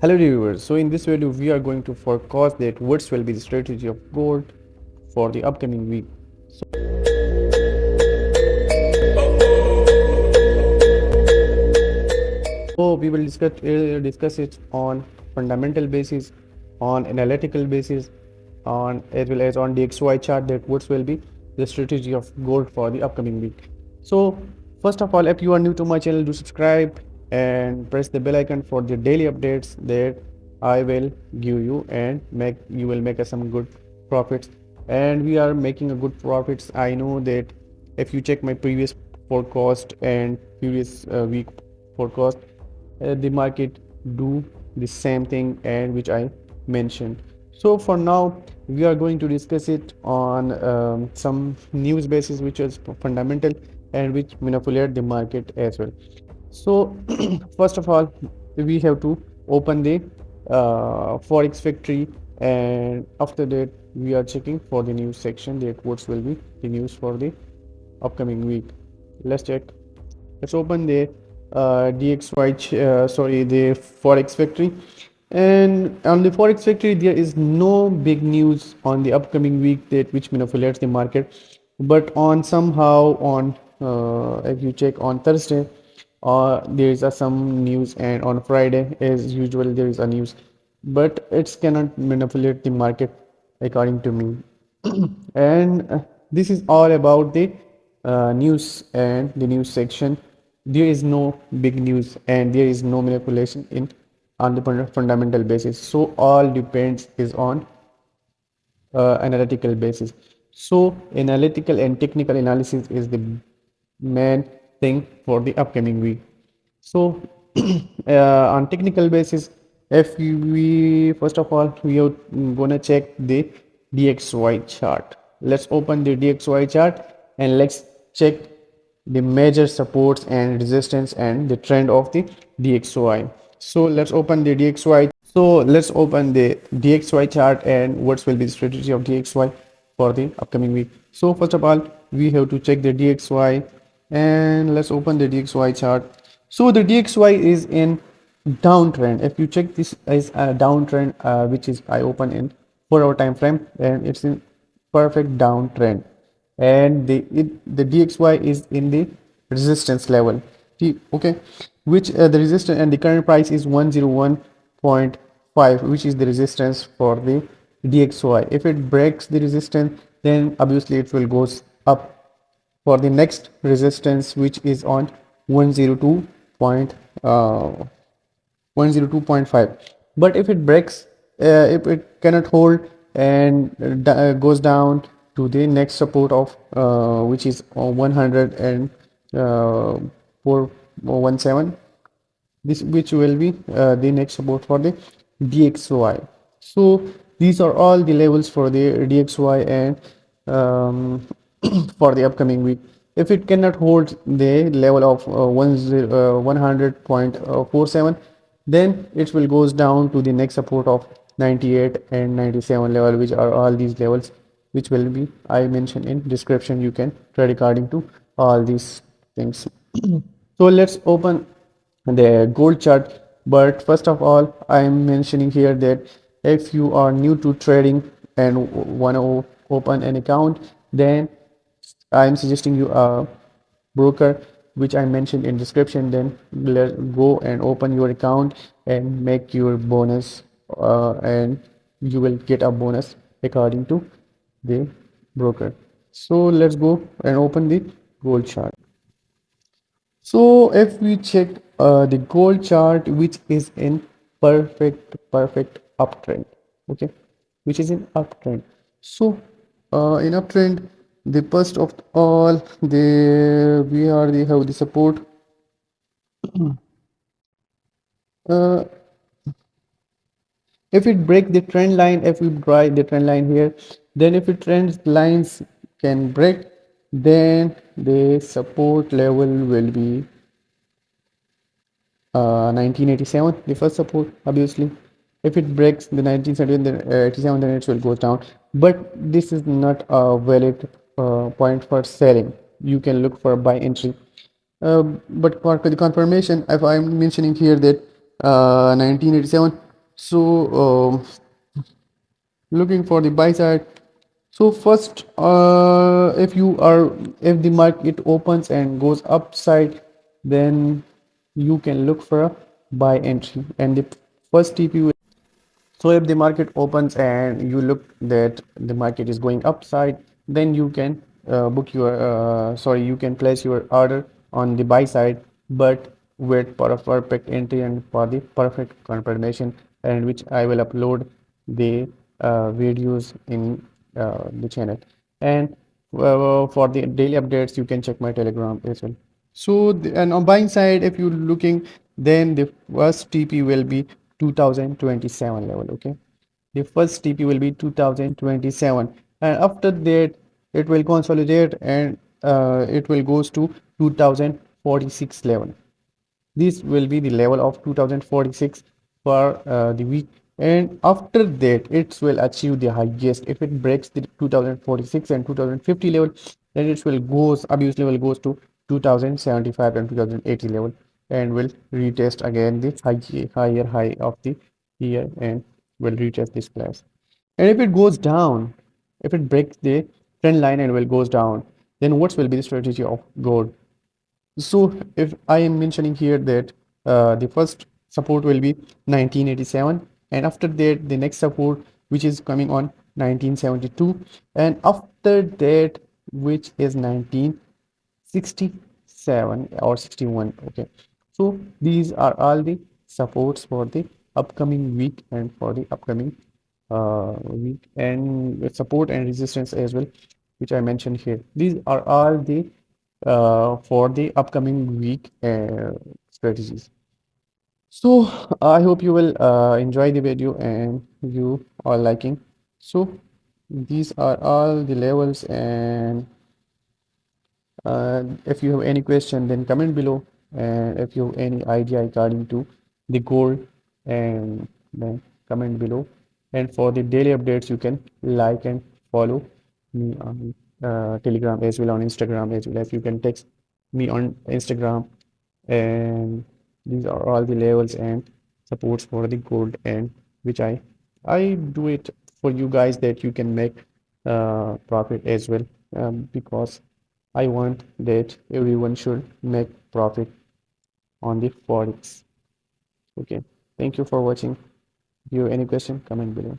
Hello viewers, so in this video we are going to forecast that what will be the strategy of gold for the upcoming week. So we will discuss it on fundamental basis, on analytical basis, on as well as on the XY chart that what will be the strategy of gold for the upcoming week. So first of all, if you are new to my channel, do subscribe and press the bell icon for the daily updates that I will give you, and you will make us some good profits. And we are making a good profits. I know that if you check my previous forecast and previous week forecast, the market do the same thing and which I mentioned. So for now we are going to discuss it on some news basis which is fundamental and which manipulate the market as well. So first of all, we have to open the forex factory, and after that we are checking for the news section that what will be the news for the upcoming week. Let's check. Let's open the the forex factory, and on the forex factory there is no big news on the upcoming week that which manipulates the market. But on somehow on if you check on Thursday, there is some news, and on Friday as usual there is a news, but it cannot manipulate the market according to me. And this is all about the news and the news section. There is no big news and there is no manipulation in on the fundamental basis, so all depends is on analytical basis. So analytical and technical analysis is the main thing for the upcoming week. So on technical basis, if we first of all we are gonna check the DXY chart. Let's open the DXY chart and let's check the major supports and resistance and the trend of the DXY. So let's open the DXY. So let's open the DXY chart and what will be the strategy of DXY for the upcoming week. So first of all, we have to check the DXY, and let's open the DXY chart. So the DXY is in downtrend. If you check, this is a downtrend, which is I open in 4-hour time frame, and it's in perfect downtrend, and the DXY is in the resistance level. Okay, which the resistance and the current price is 101.5, which is the resistance for the DXY. If it breaks the resistance, then obviously it will goes up for the next resistance, which is on 102 point 102.5. But if it breaks, if it cannot hold and goes down to the next support of which is 104.17, this which will be the next support for the DXY. So these are all the levels for the DXY, and for the upcoming week, if it cannot hold the level of 100.47, then it will goes down to the next support of 98 and 97 level, which are all these levels which will be I mentioned in description. You can try according to all these things. So let's open the gold chart. But first of all, I am mentioning here that if you are new to trading and want to open an account, then I am suggesting you a broker which I mentioned in description. Then let's go and open your account and make your bonus, and you will get a bonus according to the broker. So let's go and open the gold chart. So if we check the gold chart, which is in perfect uptrend, okay, which is in uptrend. So in uptrend, the first of all, we have the support. uh, if it break the trend line, if we draw the trend line here, then if it trend lines can break, then the support level will be 1987, the first support. Obviously if it breaks the 1987, then 87, then it will go down. But this is not a valid point for selling. You can look for buy entry. But for the confirmation, if I'm mentioning here that 1987, So looking for the buy side. So first, if the market opens and goes upside, then you can look for a buy entry, and the first TP will. So if the market opens and you look that the market is going upside, then you can you can place your order on the buy side, but wait for a perfect entry and for the perfect confirmation, and which I will upload the videos in the channel. And for the daily updates, you can check my Telegram as well. So and on buying side, if you're looking, then the first TP will be 2027 level. Okay, the first TP will be 2027, and after that it will consolidate, and it will goes to 2046 level. This will be the level of 2046 for the week, and after that it will achieve the highest. If it breaks the 2046 and 2050 level, then it will goes abuse level goes to 2075 and 2080 level, and will retest again the higher high of the year, and will retest this place. And if it goes down, if it breaks the trend line and will goes down, then what will be the strategy of gold? So if I am mentioning here that the first support will be 1987, and after that the next support which is coming on 1972, and after that which is 1967 or 61. Okay, so these are all the supports for the upcoming week and for the upcoming week, and with support and resistance as well, which I mentioned here. These are all the for the upcoming week strategies. So I hope you will enjoy the video and you are liking. So these are all the levels, and if you have any question, then comment below. And if you have any idea regarding to the goal, and then comment below. And for the daily updates, you can like and follow me on Telegram as well, on Instagram as well. If you can text me on Instagram, and these are all the levels and supports for the gold, and which I do it for you guys that you can make profit as well, because I want that everyone should make profit on the forex. Okay, thank you for watching. If you have any question, comment below.